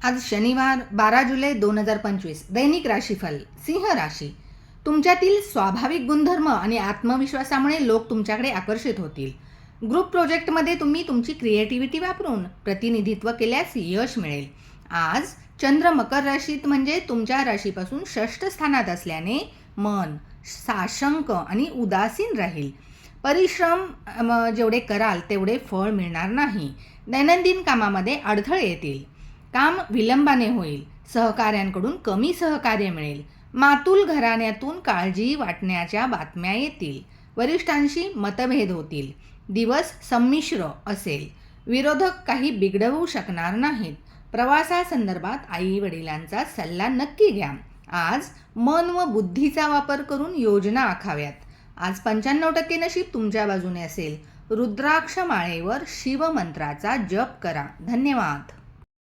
आज शनिवार 12 जुलै 2025. दैनिक राशीफल. सिंह राशी. तुमच्यातील स्वाभाविक गुणधर्म आणि आत्मविश्वासामुळे लोक तुमच्याकडे आकर्षित होतील. ग्रुप प्रोजेक्टमध्ये तुम्ही तुमची क्रिएटिव्हिटी वापरून प्रतिनिधित्व केल्यास यश मिळेल. आज चंद्र मकर राशीत म्हणजे तुमच्या राशीपासून षष्ठ स्थानात असल्याने मन साशंक आणि उदासीन राहील. परिश्रम जेवढे कराल तेवढे फळ मिळणार नाही. दैनंदिन कामामध्ये अडथळे येतील. काम विलंबाने होईल. सहकाऱ्यांकडून कमी सहकार्य मिळेल. मातुल घराण्यातून काळजी वाटण्याच्या बातम्या येतील. वरिष्ठांशी मतभेद होतील. दिवस संमिश्र असेल. विरोधक काही बिघडवू शकणार नाहीत. प्रवासासंदर्भात आई वडिलांचा सल्ला नक्की घ्या. आज मन व बुद्धीचा वापर करून योजना आखाव्यात. आज 95% नशीब तुमच्या बाजूने असेल. रुद्राक्ष माळेवर शिवमंत्राचा जप करा. धन्यवाद.